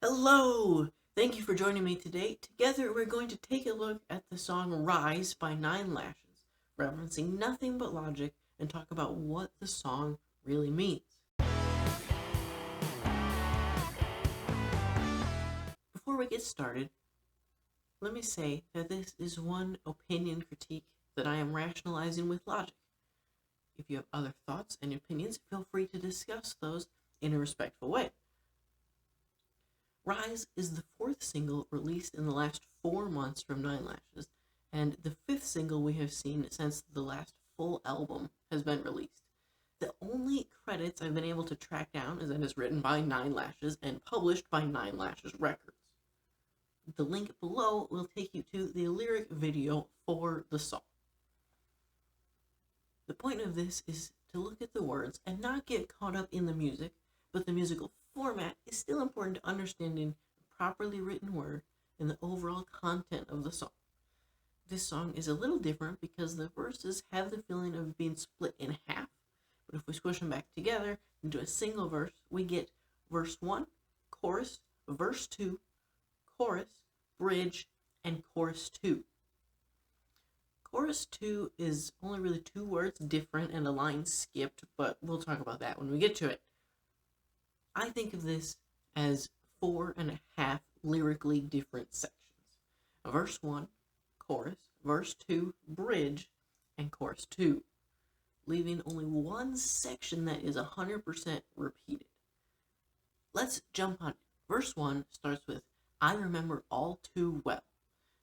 Hello! Thank you for joining me today. Together, we're going to take a look at the song Rise by Nine Lashes, referencing nothing but logic, and talk about what the song really means. Before we get started, let me say that this is one opinion critique that I am rationalizing with logic. If you have other thoughts and opinions, feel free to discuss those in a respectful way. Rise is the fourth single released in the last 4 months from Nine Lashes, and the fifth single we have seen since the last full album has been released. The only credits I've been able to track down is that it's written by Nine Lashes and published by Nine Lashes Records. The link below will take you to the lyric video for the song. The point of this is to look at the words and not get caught up in the music, but the musical format is still important to understanding a properly written word and the overall content of the song. This song is a little different because the verses have the feeling of being split in half, but if we squish them back together into a single verse, we get verse 1, chorus, verse 2, chorus, bridge, and chorus 2. Chorus 2 is only really 2 words different and a line skipped, but we'll talk about that when we get to it. I think of this as 4.5 lyrically different sections. Verse 1, chorus, verse 2, bridge, and chorus 2, leaving only one section that is 100% repeated. Let's jump on it. Verse 1 starts with, I remember all too well.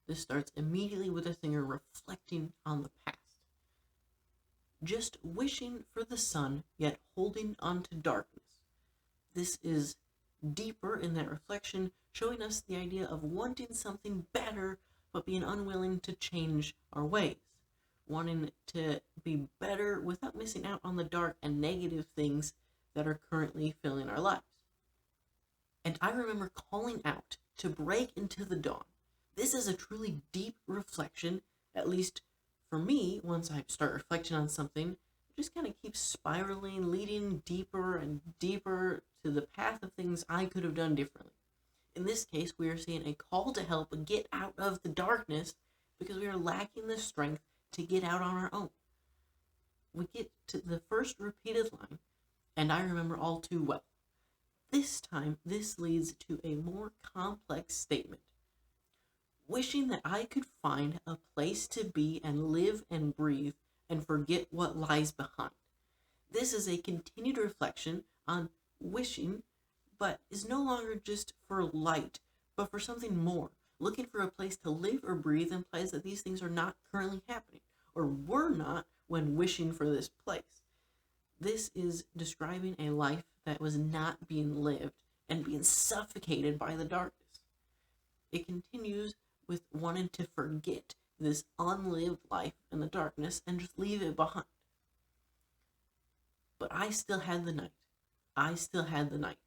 This starts immediately with the singer reflecting on the past. Just wishing for the sun, yet holding on to darkness. This is deeper in that reflection, showing us the idea of wanting something better, but being unwilling to change our ways. Wanting to be better without missing out on the dark and negative things that are currently filling our lives. And I remember calling out to break into the dawn. This is a truly deep reflection, at least for me. Once I start reflecting on something, it just kind of keeps spiraling, leading deeper and deeper to the path of things I could have done differently. In this case, we are seeing a call to help get out of the darkness because we are lacking the strength to get out on our own. We get to the first repeated line, and I remember all too well. This time, this leads to a more complex statement. Wishing that I could find a place to be and live and breathe and forget what lies behind. This is a continued reflection on wishing, but is no longer just for light, but for something more. Looking for a place to live or breathe implies that these things are not currently happening, or were not when wishing for this place. This is describing a life that was not being lived and being suffocated by the darkness. It continues with wanting to forget this unlived life in the darkness and just leave it behind. But I still had the night. I still had the night.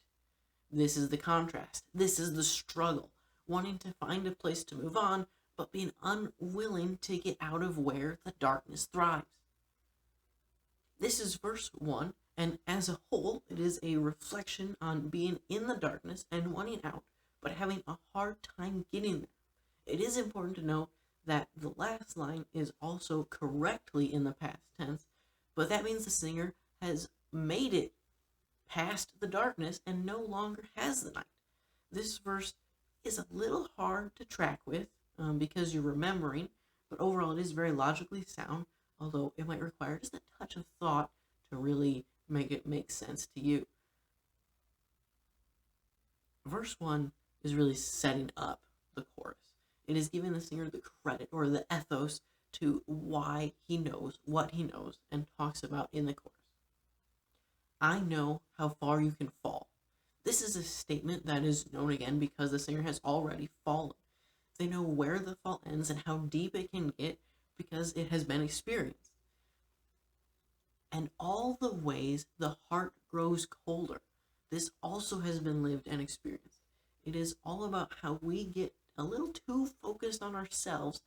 This is the contrast. This is the struggle. Wanting to find a place to move on, but being unwilling to get out of where the darkness thrives. This is verse 1, and as a whole, it is a reflection on being in the darkness and wanting out, but having a hard time getting there. It is important to note that the last line is also correctly in the past tense, but that means the singer has made it past the darkness and no longer has the night. This verse is a little hard to track with because you're remembering, but overall it is very logically sound, although it might require just a touch of thought to really make it make sense to you. Verse 1 is really setting up the chorus. It is giving the singer the credit or the ethos to why he knows what he knows and talks about in the chorus. I know how far you can fall. This is a statement that is known again because the singer has already fallen. They know where the fall ends and how deep it can get because it has been experienced. And all the ways the heart grows colder. This also has been lived and experienced. It is all about how we get a little too focused on ourselves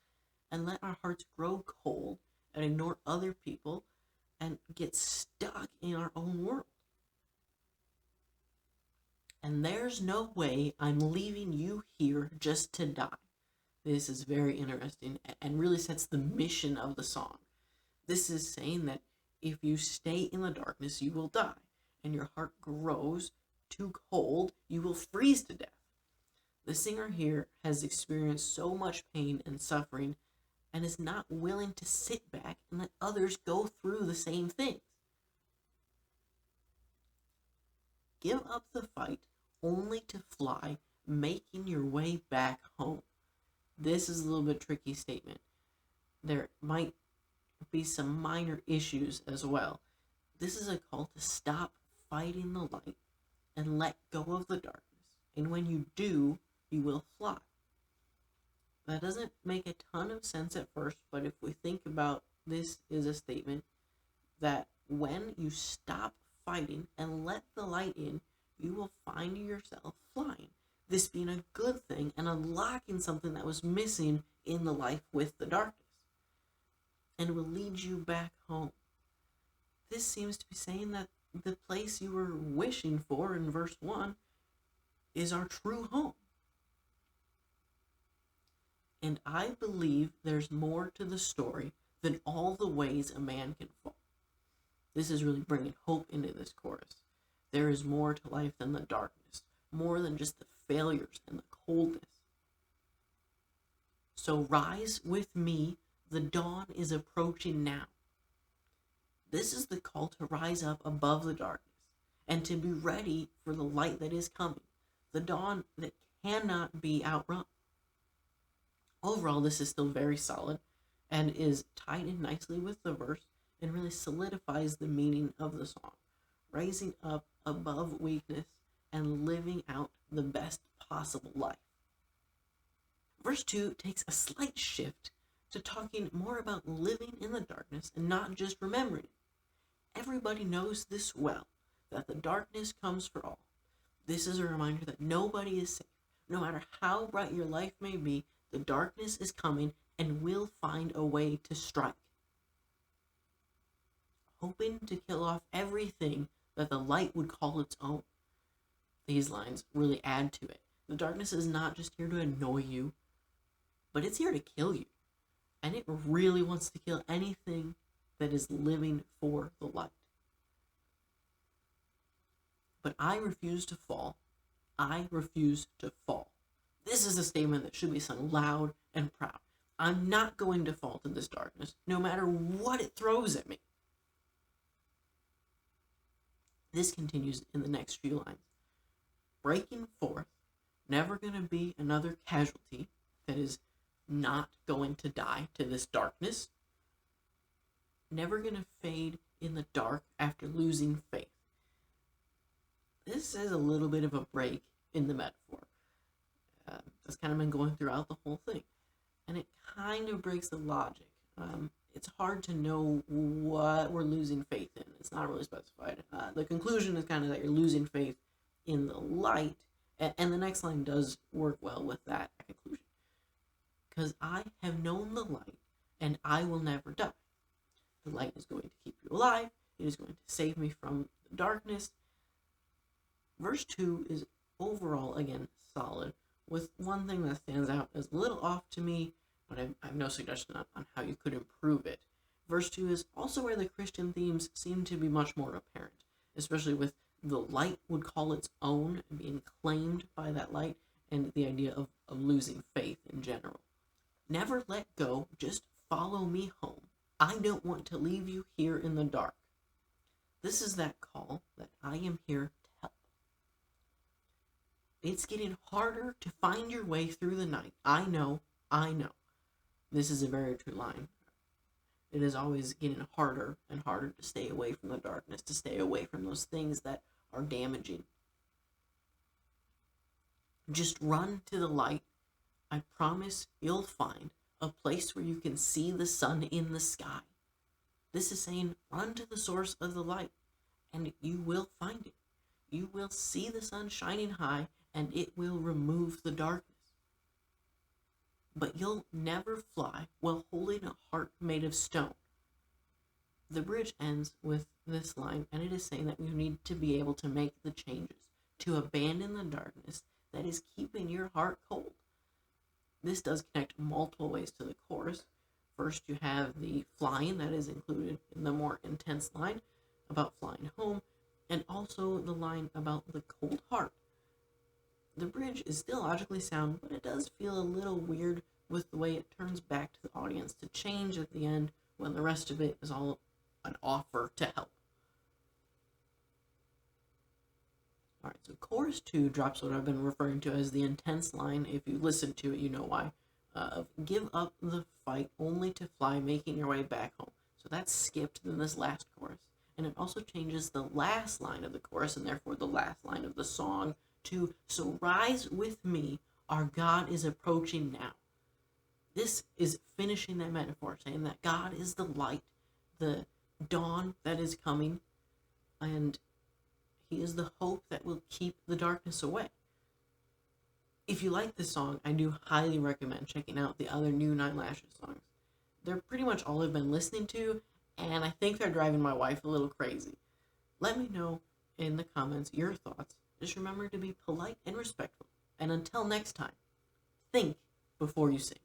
and let our hearts grow cold and ignore other people and get stuck in our own world. and there's no way I'm leaving you here just to die. This is very interesting and really sets the mission of the song. This is saying that if you stay in the darkness, you will die, and your heart grows too cold, you will freeze to death. The singer here has experienced so much pain and suffering and is not willing to sit back and let others go through the same things. Give up the fight only to fly, making your way back home. This is a little bit tricky statement. There might be some minor issues as well. This is a call to stop fighting the light and let go of the darkness. And when you do, you will fly. That doesn't make a ton of sense at first, but if we think about this is a statement that when you stop fighting and let the light in, you will find yourself flying. This being a good thing and unlocking something that was missing in the life with the darkness, and will lead you back home. This seems to be saying that the place you were wishing for in verse 1 is our true home. And I believe there's more to the story than all the ways a man can fall. This is really bringing hope into this chorus. There is more to life than the darkness, more than just the failures and the coldness. So rise with me, the dawn is approaching now. This is the call to rise up above the darkness and to be ready for the light that is coming, the dawn that cannot be outrun. Overall, this is still very solid and is tied in nicely with the verse and really solidifies the meaning of the song, rising up above weakness and living out the best possible life. Verse 2 takes a slight shift to talking more about living in the darkness and not just remembering it. Everybody knows this well, that the darkness comes for all. This is a reminder that nobody is safe. No matter how bright your life may be, the darkness is coming and will find a way to strike, hoping to kill off everything that the light would call its own. These lines really add to it. The darkness is not just here to annoy you, but it's here to kill you. And it really wants to kill anything that is living for the light. But I refuse to fall. I refuse to fall. This is a statement that should be sung loud and proud. I'm not going to fall to this darkness, no matter what it throws at me. This continues in the next few lines. Breaking forth, never going to be another casualty that is not going to die to this darkness. Never going to fade in the dark after losing faith. This is a little bit of a break in the metaphor. That's kind of been going throughout the whole thing. And it kind of breaks the logic. It's hard to know what we're losing faith in. It's not really specified. The conclusion is kind of that you're losing faith in the light. And the next line does work well with that conclusion. Because I have known the light, and I will never die. The light is going to keep you alive. It is going to save me from the darkness. Verse 2 is overall, again, solid, with one thing that stands out as a little off to me, but I have no suggestion on how you could improve it. Verse 2 is also where the Christian themes seem to be much more apparent, especially with the light would call its own and being claimed by that light, and the idea of losing faith in general. Never let go, just follow me home. I don't want to leave you here in the dark. This is that call that I am here to help. It's getting harder to find your way through the night. I know. This is a very true line. It is always getting harder and harder to stay away from the darkness, to stay away from those things that are damaging. Just run to the light. I promise you'll find a place where you can see the sun in the sky. This is saying run to the source of the light, and you will find it. You will see the sun shining high, and it will remove the darkness. But you'll never fly while holding a heart made of stone. The bridge ends with this line, and it is saying that we need to be able to make the changes, to abandon the darkness that is keeping your heart cold. This does connect multiple ways to the chorus. First, you have the flying that is included in the more intense line about flying home, and also the line about the cold heart. The bridge is still logically sound, but it does feel a little weird with the way it turns back to the audience to change at the end when the rest of it is all an offer to help. Alright, so chorus 2 drops what I've been referring to as the intense line. If you listen to it, you know why. Give up the fight only to fly, making your way back home. So that's skipped in this last chorus. And it also changes the last line of the chorus, and therefore the last line of the song, to "So rise with me, our God is approaching now." This is finishing that metaphor, saying that God is the light, the dawn that is coming, and He is the hope that will keep the darkness away. If you like this song, I do highly recommend checking out the other new Nine Lashes songs. They're pretty much all I've been listening to, and I think they're driving my wife a little crazy. Let me know in the comments your thoughts. Just remember to be polite and respectful. And until next time, think before you sing.